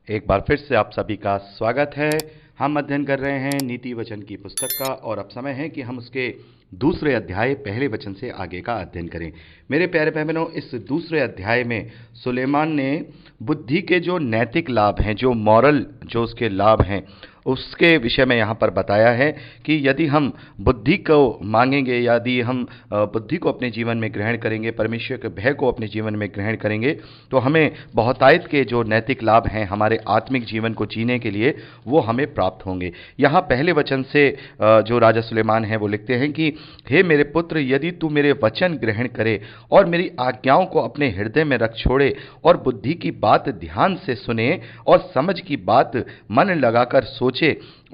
एक बार फिर से आप सभी का स्वागत है। हम अध्ययन कर रहे हैं नीति वचन की पुस्तक का और अब समय है कि हम उसके दूसरे अध्याय पहले वचन से आगे का अध्ययन करें। मेरे प्यारे बहनों, इस दूसरे अध्याय में सुलेमान ने बुद्धि के जो नैतिक लाभ हैं, जो मॉरल जो उसके लाभ हैं, उसके विषय में यहाँ पर बताया है कि यदि हम बुद्धि को मांगेंगे, यदि हम बुद्धि को अपने जीवन में ग्रहण करेंगे, परमेश्वर के भय को अपने जीवन में ग्रहण करेंगे, तो हमें बहुतायत के जो नैतिक लाभ हैं हमारे आत्मिक जीवन को जीने के लिए, वो हमें प्राप्त होंगे। यहाँ पहले वचन से जो राजा सुलेमान है वो लिखते हैं कि हे मेरे पुत्र, यदि तू मेरे वचन ग्रहण करे और मेरी आज्ञाओं को अपने हृदय में रख छोड़े और बुद्धि की बात ध्यान से सुने और समझ की बात मन लगाकर सोचे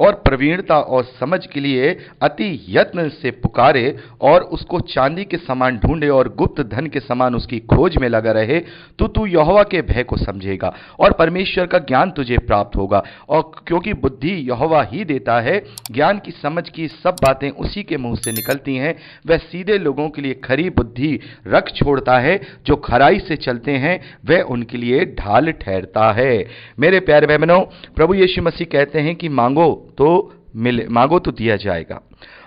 और प्रवीणता और समझ के लिए अति यत्न से पुकारे और उसको चांदी के समान ढूंढे और गुप्त धन के समान उसकी खोज में लगा रहे, तो तू यहोवा के भय को समझेगा और परमेश्वर का ज्ञान तुझे प्राप्त होगा। और क्योंकि बुद्धि यहोवा ही देता है, ज्ञान की समझ की सब बातें उसी के मुंह से निकलती हैं। वह सीधे लोगों के लिए खरी बुद्धि रख छोड़ता है, जो खराई से चलते हैं वह उनके लिए ढाल ठहरता है। मेरे प्यारे बहनों, प्रभु यीशु मसीह कहते हैं कि मांगो तो मिले, मांगो तो दिया जाएगा,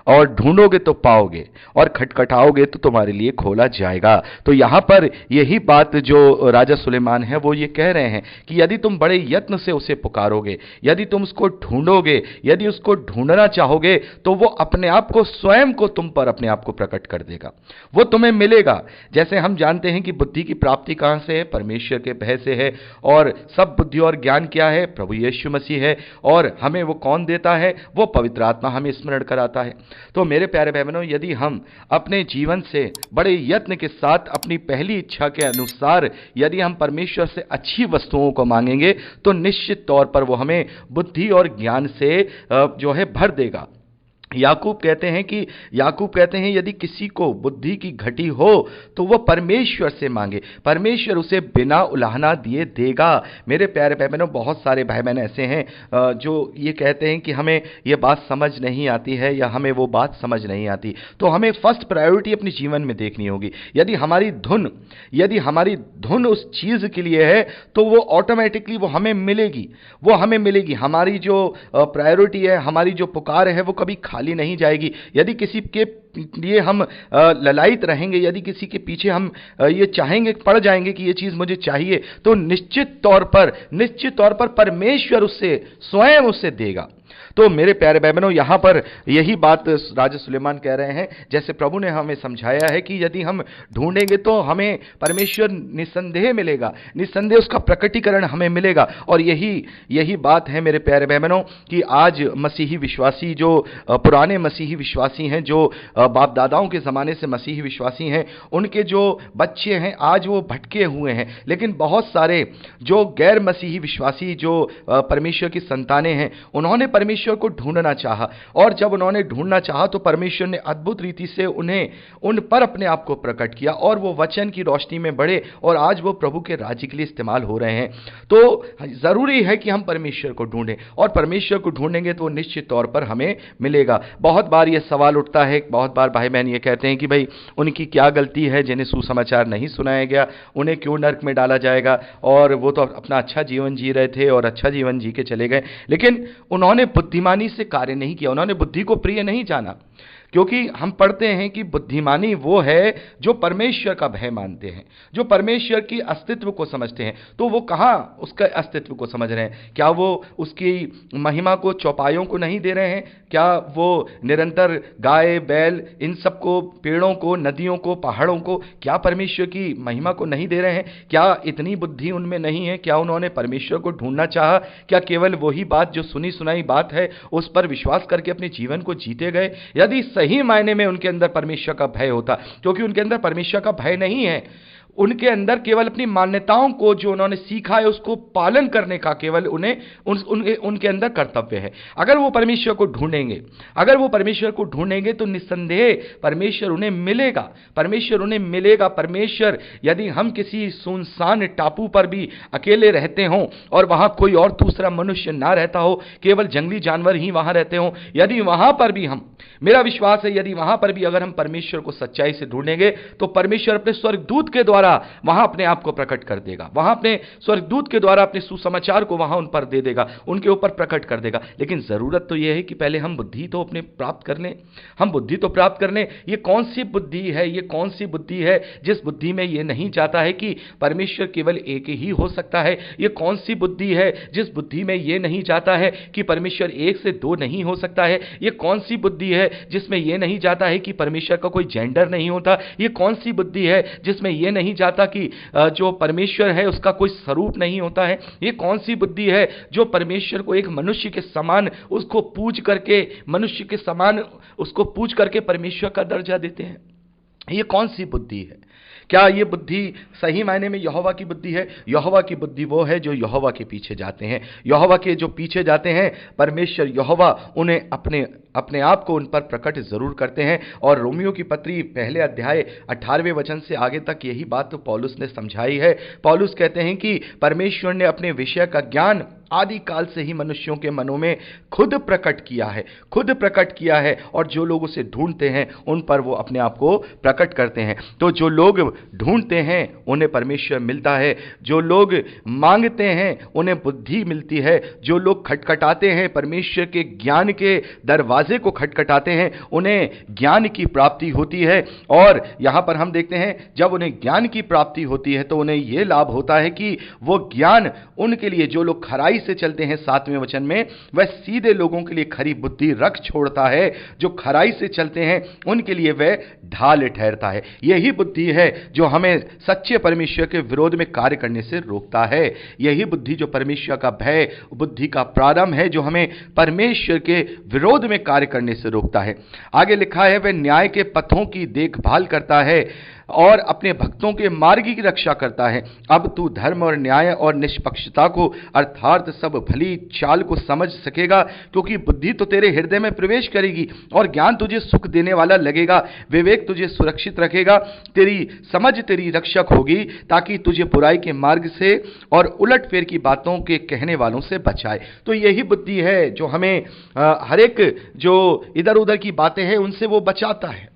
और ढूंढोगे तो पाओगे, और खटखटाओगे तो तुम्हारे लिए खोला जाएगा। तो यहां पर यही बात जो राजा सुलेमान है वो ये कह रहे हैं कि यदि तुम बड़े यत्न से उसे पुकारोगे, यदि तुम उसको ढूंढोगे, यदि उसको ढूंढना चाहोगे, तो वो अपने आप को, स्वयं को तुम पर अपने आप को प्रकट कर देगा, वो तुम्हें मिलेगा। जैसे हम जानते हैं कि बुद्धि की प्राप्ति कहां से है? परमेश्वर के भय से है। और सब बुद्धि और ज्ञान क्या है? प्रभु यीशु मसीह है। और हमें वो कौन देता है? वो पवित्र आत्मा हमें स्मरण कराता है। तो मेरे प्यारे बहनों, यदि हम अपने जीवन से बड़े यत्न के साथ अपनी पहली इच्छा के अनुसार यदि हम परमेश्वर से अच्छी वस्तुओं को मांगेंगे, तो निश्चित तौर पर वो हमें बुद्धि और ज्ञान से जो है भर देगा। याकूब कहते हैं यदि किसी को बुद्धि की घटी हो तो वह परमेश्वर से मांगे, परमेश्वर उसे बिना उलाहना दिए देगा। मेरे प्यारे भाई बहनों, बहुत सारे भाई बहन ऐसे हैं जो ये कहते हैं कि हमें ये बात समझ नहीं आती है या हमें वो बात समझ नहीं आती। तो हमें फर्स्ट प्रायोरिटी अपने जीवन में देखनी होगी। यदि हमारी धुन उस चीज के लिए है तो वो ऑटोमेटिकली वो हमें मिलेगी। हमारी जो प्रायोरिटी है, हमारी जो पुकार है, वो कभी खाली नहीं जाएगी। यदि किसी के लिए हम ललायित रहेंगे, यदि किसी के पीछे हम ये चाहेंगे, पड़ जाएंगे कि ये चीज मुझे चाहिए, तो निश्चित तौर पर परमेश्वर उससे स्वयं उससे देगा। तो मेरे प्यारे भाई बहनों, यहां पर यही बात राजा सुलेमान कह रहे हैं। जैसे प्रभु ने हमें समझाया है कि यदि हम ढूंढेंगे तो हमें परमेश्वर निसंदेह मिलेगा, निसंदेह उसका प्रकटीकरण हमें मिलेगा। और यही बात है मेरे प्यारे भाई बहनों कि आज मसीही विश्वासी, जो पुराने मसीही विश्वासी हैं, जो बाप दादाओं के ज़माने से मसीही विश्वासी हैं, उनके जो बच्चे हैं आज वो भटके हुए हैं। लेकिन बहुत सारे जो गैर मसीही विश्वासी, जो परमेश्वर की संतानें हैं, उन्होंने परमेश्वर को ढूंढना चाहा, और जब उन्होंने ढूंढना चाहा तो परमेश्वर ने अद्भुत रीति से उन पर अपने आप को प्रकट किया, और वो वचन की रोशनी में बढ़े, और आज वो प्रभु के राज्य के लिए इस्तेमाल हो रहे हैं। तो जरूरी है कि हम परमेश्वर को ढूंढें, और परमेश्वर को ढूंढेंगे तो निश्चित तौर पर हमें मिलेगा। बहुत बार ये सवाल उठता है, बहुत बार भाई बहन ये कहते हैं कि भाई उनकी क्या गलती है जिन्हें सुसमाचार नहीं सुनाया गया, उन्हें क्यों नरक में डाला जाएगा, और वो तो अपना अच्छा जीवन जी रहे थे और अच्छा जीवन जी के चले गए। लेकिन उन्होंने बुद्धिमानी से कार्य नहीं किया, उन्होंने बुद्धि को प्रिय नहीं जाना। क्योंकि हम पढ़ते हैं कि बुद्धिमानी वो है जो परमेश्वर का भय मानते हैं, जो परमेश्वर की अस्तित्व को समझते हैं। तो वो कहाँ उसका अस्तित्व को समझ रहे हैं? क्या वो उसकी महिमा को, चौपायों को नहीं दे रहे हैं? क्या वो निरंतर गाय बैल, इन सबको, पेड़ों को, नदियों को, पहाड़ों को, क्या परमेश्वर की महिमा को नहीं दे रहे हैं? क्या इतनी बुद्धि उनमें नहीं है? क्या उन्होंने परमेश्वर को ढूंढना चाहा? क्या केवल वही बात जो सुनी सुनाई बात है उस पर विश्वास करके अपने जीवन को जीते गए? यदि सही मायने में उनके अंदर परमेश्वर का भय होता, क्योंकि उनके अंदर परमेश्वर का भय नहीं है, उनके अंदर केवल अपनी मान्यताओं को जो उन्होंने सीखा है उसको पालन करने का केवल उनके अंदर कर्तव्य है। अगर वो परमेश्वर को ढूंढेंगे तो निस्संदेह परमेश्वर उन्हें मिलेगा। परमेश्वर, यदि हम किसी सुनसान टापू पर भी अकेले रहते हों और वहां कोई और दूसरा मनुष्य ना रहता हो, केवल जंगली जानवर ही वहां रहते हों, यदि वहां पर भी मेरा विश्वास है, यदि वहां पर भी अगर हम परमेश्वर को सच्चाई से ढूंढेंगे तो परमेश्वर अपने स्वर्गदूत के द्वारा द्वारा वहां अपने आप को प्रकट कर देगा, वहां अपने स्वर्गदूत के द्वारा अपने सुसमाचार को वहां उन पर दे देगा, उनके ऊपर प्रकट कर देगा। लेकिन जरूरत तो यह है कि पहले हम बुद्धि तो अपने प्राप्त कर लें, हम बुद्धि तो प्राप्त कर लें। ये कौन सी बुद्धि है, ये कौन सी बुद्धि है जिस बुद्धि में ये नहीं चाहता है कि परमेश्वर केवल एक ही हो सकता है? ये कौन सी बुद्धि है जिस बुद्धि में ये नहीं चाहता है कि परमेश्वर एक से दो नहीं हो सकता है? ये कौन सी बुद्धि है जिसमें ये नहीं चाहता है कि परमेश्वर का कोई जेंडर नहीं होता? ये कौन सी बुद्धि है जिसमें ये नहीं चाहता कि जो परमेश्वर है उसका कोई स्वरूप नहीं होता है? ये कौन सी बुद्धि है जो परमेश्वर को एक मनुष्य के समान उसको पूज करके, मनुष्य के समान उसको पूज करके परमेश्वर का दर्जा देते हैं? ये कौन सी बुद्धि है? क्या ये बुद्धि सही मायने में यहोवा की बुद्धि है? यहोवा की बुद्धि वो है जो यहोवा के पीछे जाते हैं। यहोवा के जो पीछे जाते हैं, परमेश्वर यहोवा उन्हें अपने आप को उन पर प्रकट जरूर करते हैं। और रोमियो की पत्री पहले अध्याय 18वें वचन से आगे तक यही बात तो पौलुस ने समझाई है। पौलुस कहते हैं कि परमेश्वर ने अपने विषय का ज्ञान आदि काल से ही मनुष्यों के मनों में खुद प्रकट किया है, खुद प्रकट किया है। और जो लोग उसे ढूंढते हैं उन पर वो अपने आप को प्रकट करते हैं। तो जो लोग ढूंढते हैं उन्हें परमेश्वर मिलता है, जो लोग मांगते हैं उन्हें बुद्धि मिलती है, जो लोग खटखटाते हैं परमेश्वर के ज्ञान के दरवाजे को खटखटाते हैं उन्हें ज्ञान की प्राप्ति होती है। और यहां पर हम देखते हैं जब उन्हें ज्ञान की प्राप्ति होती है तो उन्हें यह लाभ होता है कि वो ज्ञान उनके लिए, जो लोग खराई से चलते हैं 7वें वचन में, वह सीधे लोगों के लिए खरी बुद्धि रख छोड़ता है। जो खराई से चलते हैं उनके लिए वह ढाल ठहरता है। यही बुद्धि है जो हमें सच्चे परमेश्वर के विरोध में कार्य करने से रोकता है। यही बुद्धि जो परमेश्वर का भय बुद्धि का प्रारंभ है, जो हमें परमेश्वर के विरोध में कार्य करने से रोकता है। आगे लिखा है, वह न्याय के पथों की देखभाल करता है और अपने भक्तों के मार्ग की रक्षा करता है। अब तू धर्म और न्याय और निष्पक्षता को अर्थात सब भली चाल को समझ सकेगा, क्योंकि बुद्धि तो तेरे हृदय में प्रवेश करेगी और ज्ञान तुझे सुख देने वाला लगेगा। विवेक तुझे सुरक्षित रखेगा, तेरी समझ तेरी रक्षक होगी, ताकि तुझे बुराई के मार्ग से और उलटफेर की बातों के कहने वालों से बचाए। तो यही बुद्धि है जो हमें हर एक जो इधर उधर की बातें हैं उनसे वो बचाता है।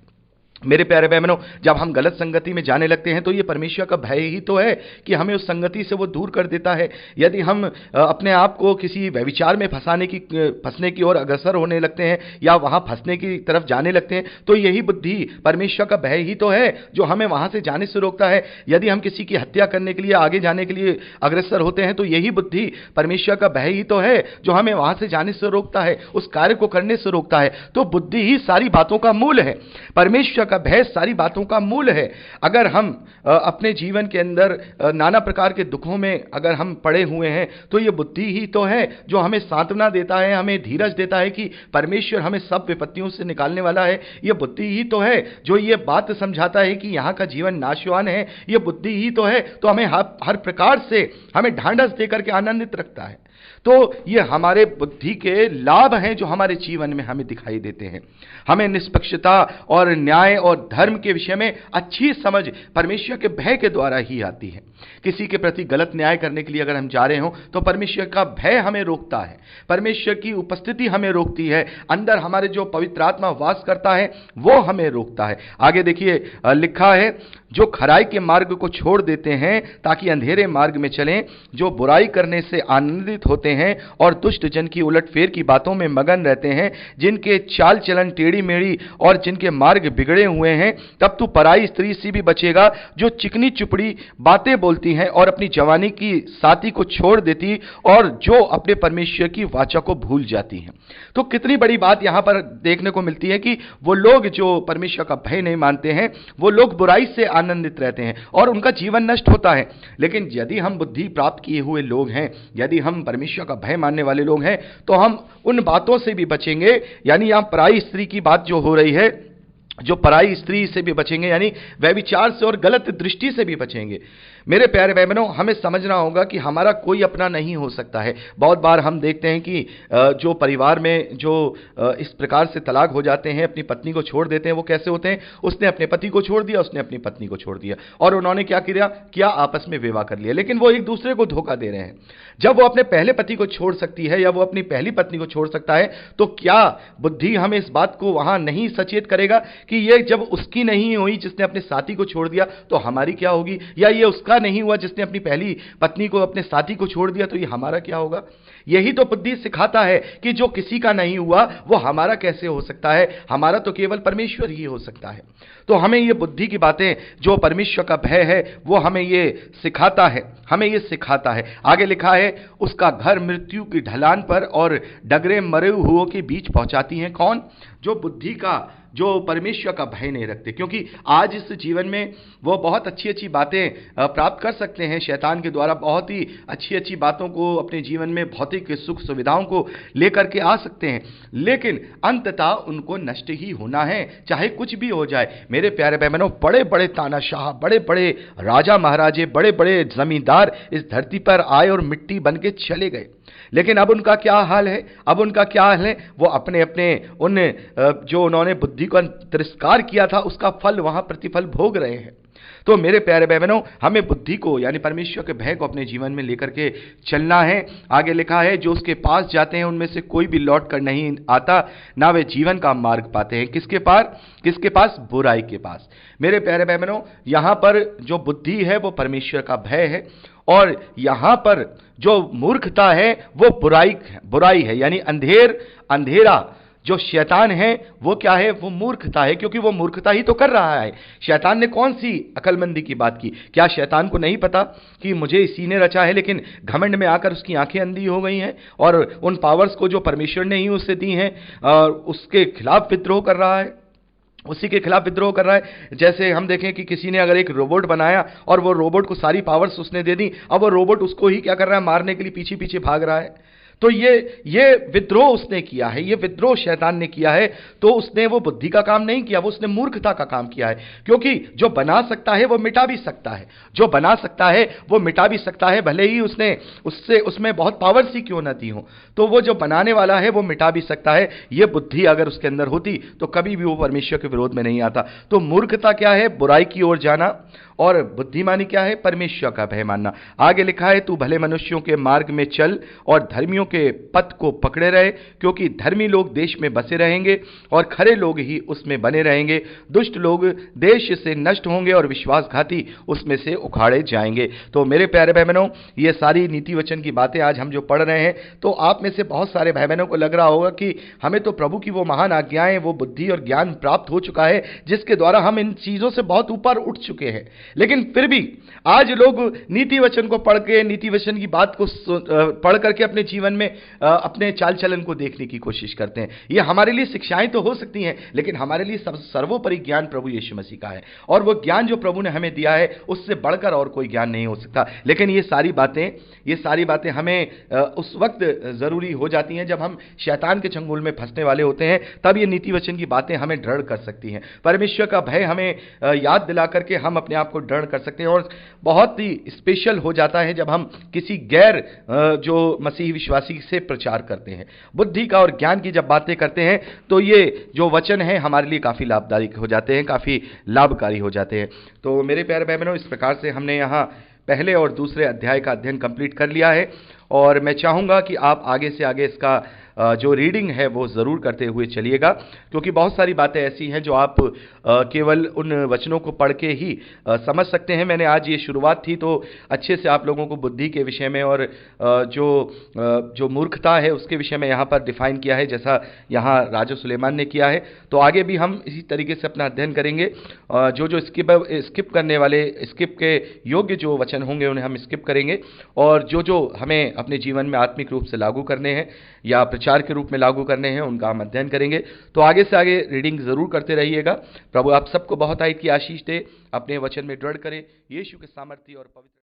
मेरे प्यारे बहनों, जब हम गलत संगति में जाने लगते हैं तो ये परमेश्वर का भय ही तो है कि हमें उस संगति से वो दूर कर देता है। यदि हम अपने आप को किसी व्यभिचार में फंसने की ओर अग्रसर होने लगते हैं या वहां फंसने की तरफ जाने लगते हैं तो यही बुद्धि परमेश्वर का भय ही तो है जो हमें वहां से जाने से रोकता है। यदि हम किसी की हत्या करने के लिए आगे जाने के लिए अग्रसर होते हैं तो यही बुद्धि परमेश्वर का भय ही तो है जो हमें वहां से जाने से रोकता है, उस कार्य को करने से रोकता है। तो बुद्धि ही सारी बातों का मूल है, परमेश्वर का भय सारी बातों का मूल है। अगर हम अपने जीवन के अंदर नाना प्रकार के दुखों में अगर हम पड़े हुए हैं तो ये बुद्धि ही तो है जो हमें सांत्वना देता है, हमें धीरज देता है कि परमेश्वर हमें सब विपत्तियों से निकालने वाला है। ये बुद्धि ही तो है जो ये बात समझाता है कि यहाँ का जीवन नाशवान है। ये बुद्धि ही तो है तो हमें हर प्रकार से हमें ढांढस देकर के आनंदित रखता है। तो ये हमारे बुद्धि के लाभ हैं जो हमारे जीवन में हमें दिखाई देते हैं। हमें निष्पक्षता और न्याय और धर्म के विषय में अच्छी समझ परमेश्वर के भय के द्वारा ही आती है। किसी के प्रति गलत न्याय करने के लिए अगर हम जा रहे हो तो परमेश्वर का भय हमें रोकता है, परमेश्वर की उपस्थिति हमें रोकती है, अंदर हमारे जो पवित्र आत्मा वास करता है वो हमें रोकता है। आगे देखिए लिखा है, जो खराई के मार्ग को छोड़ देते हैं ताकि अंधेरे मार्ग में चलें, जो बुराई करने से आनंदित होते हैं और दुष्ट जन की उलटफेर की बातों में मगन रहते हैं, जिनके चाल चलन टेढ़ी मेढ़ी और जिनके मार्ग बिगड़े हुए हैं। तब तू पराई स्त्री से भी बचेगा जो चिकनी चुपड़ी बातें बोलती हैं और अपनी जवानी की साथी को छोड़ देती और जो अपने परमेश्वर की वाचा को भूल जाती हैं। तो कितनी बड़ी बात यहां पर देखने को मिलती है कि वो लोग जो परमेश्वर का भय नहीं मानते हैं वो लोग बुराई से आनंदित रहते हैं और उनका जीवन नष्ट होता है। लेकिन यदि हम बुद्धि प्राप्त किए हुए लोग हैं, यदि हम परमेश्वर का भय मानने वाले लोग हैं तो हम उन बातों से भी बचेंगे। यानी यहां पराई स्त्री की बात जो हो रही है, जो पराई स्त्री से भी बचेंगे, यानी व्यभिचार से और गलत दृष्टि से भी बचेंगे। मेरे प्यारे भाई बहनों, हमें समझना होगा कि हमारा कोई अपना नहीं हो सकता है। बहुत बार हम देखते हैं कि जो परिवार में जो इस प्रकार से तलाक हो जाते हैं, अपनी पत्नी को छोड़ देते हैं, वो कैसे होते हैं? उसने अपने पति को छोड़ दिया, उसने अपनी पत्नी को छोड़ दिया और उन्होंने क्या किया? आपस में विवाह कर लिया। लेकिन वो एक दूसरे को धोखा दे रहे हैं। जब वो अपने पहले पति को छोड़ सकती है या वो अपनी पहली पत्नी को छोड़ सकता है तो क्या बुद्धि हमें इस बात को वहां नहीं सचेत करेगा कि ये जब उसकी नहीं हुई जिसने अपने साथी को छोड़ दिया तो हमारी क्या होगी, या ये उसका नहीं हुआ जिसने अपनी पहली पत्नी को अपने साथी को छोड़ दिया तो ये हमारा क्या होगा। यही तो बुद्धि सिखाता है कि जो किसी का नहीं हुआ वो हमारा कैसे हो सकता है, हमारा तो केवल परमेश्वर ही हो सकता है। तो हमें ये बुद्धि की बातें, जो परमेश्वर का भय है, वो हमें ये सिखाता है, हमें ये सिखाता है। आगे लिखा है, उसका घर मृत्यु की ढलान पर और डगरे मरे हुओं के बीच पहुंचाती हैं। कौन? जो बुद्धि का, जो परमेश्वर का भय नहीं रखते। क्योंकि आज इस जीवन में वो बहुत अच्छी अच्छी बातें प्राप्त कर सकते हैं शैतान के द्वारा, बहुत ही अच्छी अच्छी बातों को अपने जीवन में, भौतिक सुख सुविधाओं को लेकर के आ सकते हैं, लेकिन अंततः उनको नष्ट ही होना है, चाहे कुछ भी हो जाए। मेरे प्यारे बहनों, बड़े बड़े तानाशाह, बड़े बड़े राजा महाराजे, बड़े बड़े जमींदार इस धरती पर आए और मिट्टी बन के चले गए, लेकिन अब उनका क्या हाल है? अब उनका क्या हाल है? वो अपने अपने उन जो उन्होंने बुद्धि का तिरस्कार किया था उसका फल, वहां प्रतिफल भोग रहे हैं। तो मेरे प्यारे बहनों, हमें बुद्धि को यानी परमेश्वर के भय को अपने जीवन में लेकर के चलना है। आगे लिखा है, जो उसके पास जाते हैं उनमें से कोई भी लौट कर नहीं आता, ना वे जीवन का मार्ग पाते हैं। किसके पास? बुराई के पास। मेरे प्यारे बहनों, यहां पर जो बुद्धि है वो परमेश्वर का भय है, और यहां पर जो मूर्खता है वो बुराई है, यानी अंधेरा जो शैतान है वो क्या है? वो मूर्खता है, क्योंकि वो मूर्खता ही तो कर रहा है। शैतान ने कौन सी अकलमंदी की बात की? क्या शैतान को नहीं पता कि मुझे इसी ने रचा है? लेकिन घमंड में आकर उसकी आंखें अंधी हो गई हैं और उन पावर्स को जो परमेश्वर ने ही उससे दी हैं, उसके खिलाफ विद्रोह कर रहा है, उसी के खिलाफ विद्रोह कर रहा है। जैसे हम देखें कि किसी ने अगर एक रोबोट बनाया और वो रोबोट को सारी पावर्स उसने दे दी, अब वो रोबोट उसको ही क्या कर रहा है? मारने के लिए पीछे पीछे भाग रहा है। तो ये विद्रोह उसने किया है, ये विद्रोह शैतान ने किया है। तो उसने वो बुद्धि का काम नहीं किया, वो उसने मूर्खता का काम किया है। क्योंकि जो बना सकता है वो मिटा भी सकता है, जो बना सकता है वो मिटा भी सकता है, भले ही उसमें बहुत पावर्स ही क्यों ना दी हो। तो वो जो बनाने वाला है वो मिटा भी सकता है। ये बुद्धि अगर उसके अंदर होती तो कभी भी वो परमेश्वर के विरोध में नहीं आता। तो मूर्खता क्या है? बुराई की ओर जाना। और बुद्धिमानी क्या है? परमेश्वर का भय मानना। आगे लिखा है, तू भले मनुष्यों के मार्ग में चल और धर्मियों के पथ को पकड़े रहे, क्योंकि धर्मी लोग देश में बसे रहेंगे और खरे लोग ही उसमें बने रहेंगे। दुष्ट लोग देश से नष्ट होंगे और विश्वासघाती उसमें से उखाड़े जाएंगे। तो मेरे प्यारे भाई बहनों, ये सारी नीति वचन की बातें आज हम जो पढ़ रहे हैं, तो आप में से बहुत सारे भाई बहनों को लग रहा होगा कि हमें तो प्रभु की वो महान आज्ञाएं, वो बुद्धि और ज्ञान प्राप्त हो चुका है जिसके द्वारा हम इन चीजों से बहुत ऊपर उठ चुके हैं। लेकिन फिर भी आज लोग नीति वचन को पढ़ के, नीति वचन की बात को पढ़ करके अपने जीवन में अपने चाल चलन को देखने की कोशिश करते हैं। ये हमारे लिए शिक्षाएं तो हो सकती हैं, लेकिन हमारे लिए सर्वोपरि ज्ञान प्रभु यीशु मसीह का है, और वो ज्ञान जो प्रभु ने हमें दिया है उससे बढ़कर और कोई ज्ञान नहीं हो सकता। लेकिन ये सारी बातें हमें उस वक्त जरूरी हो जाती हैं जब हम शैतान के चंगुल में फंसने वाले होते हैं, तब ये नीति वचन की बातें हमें दृढ़ कर सकती हैं। परमेश्वर का भय हमें याद दिला करके हम अपने आप को दृढ़ कर सकते हैं। और बहुत ही स्पेशल हो जाता है जब हम किसी गैर जो मसीही विश्वासी से प्रचार करते हैं, बुद्धि का और ज्ञान की जब बातें करते हैं, तो ये जो वचन है हमारे लिए काफी लाभदायक हो जाते हैं, काफी लाभकारी हो जाते हैं। तो मेरे प्यारे भाई बहनों, इस प्रकार से हमने यहाँ पहले और दूसरे अध्याय का अध्ययन कंप्लीट कर लिया है, और मैं चाहूँगा कि आप आगे से आगे इसका जो रीडिंग है वो ज़रूर करते हुए चलिएगा, क्योंकि बहुत सारी बातें ऐसी हैं जो आप केवल उन वचनों को पढ़ के ही समझ सकते हैं। मैंने आज ये शुरुआत थी तो अच्छे से आप लोगों को बुद्धि के विषय में और जो मूर्खता है उसके विषय में यहाँ पर डिफाइन किया है, जैसा यहाँ राजा सुलेमान ने किया है। तो आगे भी हम इसी तरीके से अपना अध्ययन करेंगे। जो स्किप करने वाले, स्किप के योग्य जो वचन होंगे उन्हें हम स्किप करेंगे, और जो हमें अपने जीवन में आत्मिक रूप से लागू करने हैं या प्रचार के रूप में लागू करने हैं उनका हम अध्ययन करेंगे। तो आगे से आगे रीडिंग जरूर करते रहिएगा। प्रभु आप सबको बहुत आयत की आशीष दे, अपने वचन में दृढ़ करे। यीशु के सामर्थ्य और पवित्र